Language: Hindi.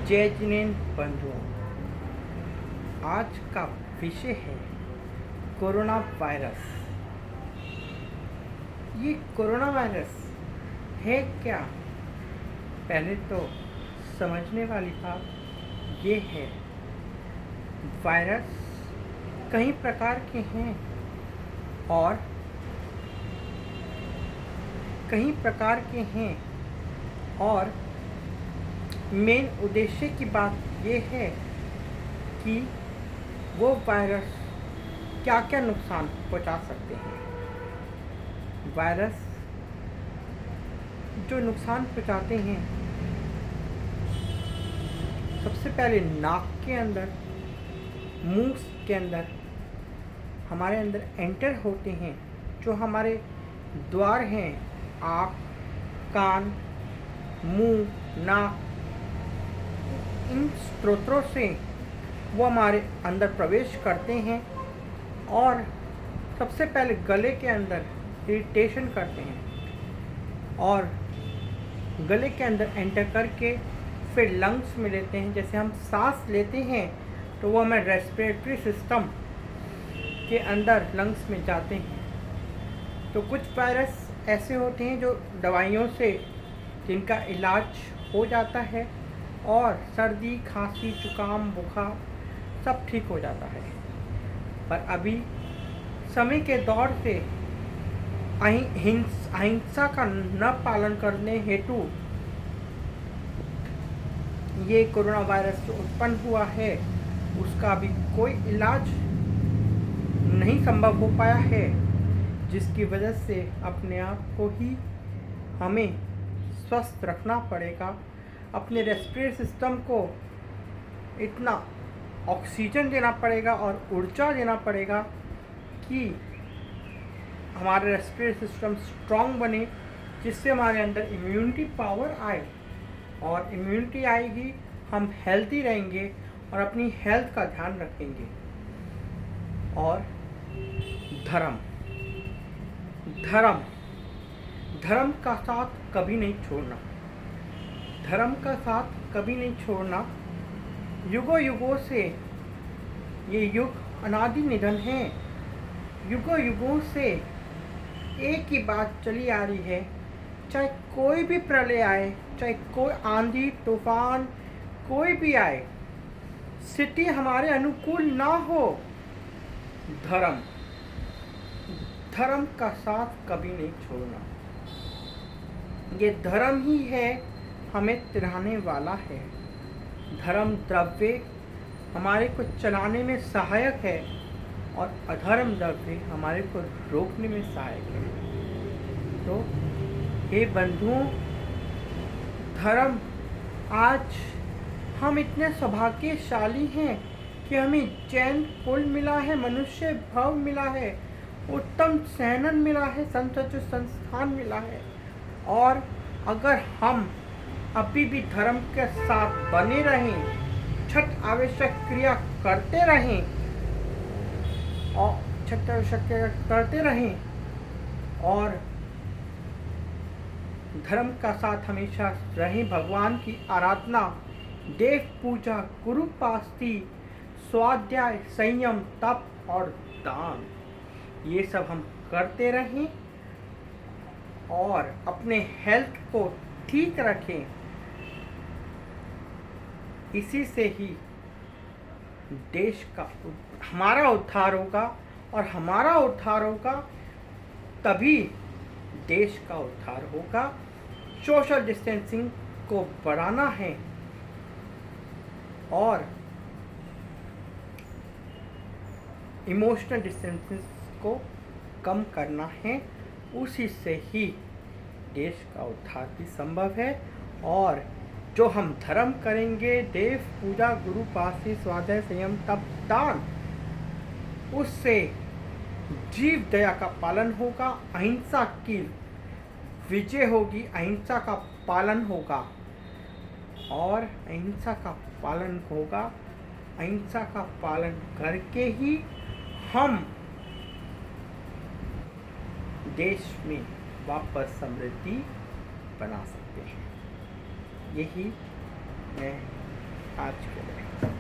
जय जिनेन बंधुओं, आज का विषय है कोरोना वायरस। ये कोरोना वायरस है क्या? पहले तो समझने वाली बात ये है, वायरस कई प्रकार के हैं और मेन उद्देश्य की बात ये है कि वो वायरस क्या क्या नुकसान पहुंचा सकते हैं। वायरस जो नुकसान पहुंचाते हैं, सबसे पहले नाक के अंदर, मुंह के अंदर, हमारे अंदर एंटर होते हैं। जो हमारे द्वार हैं, आँख, कान, मुंह, नाक, इन स्रोतों से वो हमारे अंदर प्रवेश करते हैं और सबसे पहले गले के अंदर इरिटेशन करते हैं और गले के अंदर एंटर करके फिर लंग्स में लेते हैं। जैसे हम सांस लेते हैं तो वो हमें रेस्पिरेटरी सिस्टम के अंदर लंग्स में जाते हैं। तो कुछ वायरस ऐसे होते हैं जो दवाइयों से जिनका इलाज हो जाता है और सर्दी, खांसी, जुकाम, बुखार सब ठीक हो जाता है। पर अभी समय के दौर से अहिंसा का न पालन करने हेतु ये कोरोना वायरस जो उत्पन्न हुआ है उसका अभी कोई इलाज नहीं संभव हो पाया है, जिसकी वजह से अपने आप को ही हमें स्वस्थ रखना पड़ेगा। अपने रेस्पिरेटरी सिस्टम को इतना ऑक्सीजन देना पड़ेगा और ऊर्जा देना पड़ेगा कि हमारा रेस्पिरेटरी सिस्टम स्ट्रांग बने, जिससे हमारे अंदर इम्यूनिटी पावर आए। और इम्यूनिटी आएगी, हम हेल्दी रहेंगे और अपनी हेल्थ का ध्यान रखेंगे। और धर्म का साथ कभी नहीं छोड़ना। धर्म का साथ कभी नहीं छोड़ना। युगों युगों से ये युग अनादि निधन है। युगों युगों से एक ही बात चली आ रही है, चाहे कोई भी प्रलय आए, चाहे कोई आंधी तूफान कोई भी आए, स्थिति हमारे अनुकूल ना हो, धर्म का साथ कभी नहीं छोड़ना। ये धर्म ही है हमें तिराने वाला है। धर्म द्रव्य हमारे को चलाने में सहायक है और अधर्म द्रव्य हमारे को रोकने में सहायक है। तो हे बंधुओं, धर्म, आज हम इतने सौभाग्यशाली हैं कि हमें जैन कुल मिला है, मनुष्य भाव मिला है, उत्तम सैनन मिला है, संतोष संस्थान मिला है। और अगर हम अभी भी धर्म के साथ बने रहें, छठ आवश्यक क्रिया करते रहें और धर्म का साथ हमेशा रहें, भगवान की आराधना, देव पूजा, गुरु पास्ती, स्वाध्याय, संयम, तप और दान, ये सब हम करते रहें और अपने हेल्थ को ठीक रखें। इसी से ही देश का हमारा उद्धार होगा और हमारा उद्धार होगा तभी देश का उद्धार होगा। सोशल डिस्टेंसिंग को बढ़ाना है और इमोशनल डिस्टेंसिंग को कम करना है। उसी से ही देश का उद्धार भी संभव है। और जो हम धर्म करेंगे, देव पूजा, गुरु पास्ती, स्वाध्याय, संयम, तप, दान, उससे जीव दया का पालन होगा, अहिंसा की विजय होगी, अहिंसा का पालन होगा और अहिंसा का पालन होगा। अहिंसा का पालन करके ही हम देश में वापस समृद्धि बना सकते हैं। यही मैं आज के लिए।